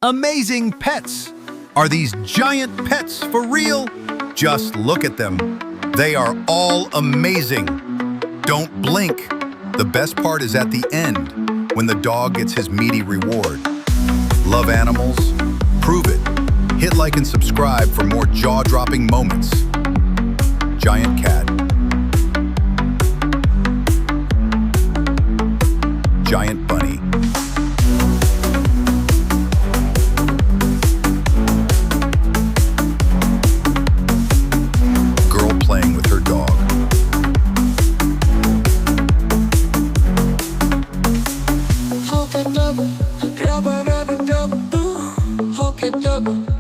Amazing pets! Are these giant pets for real? Just look at them. They are all amazing. Don't blink. The best part is at the end, when the dog gets his meaty reward. Love animals? Prove it. Hit like and subscribe for more jaw-dropping moments. Giant cat. Giant bunny. Girl playing with her dog. Double,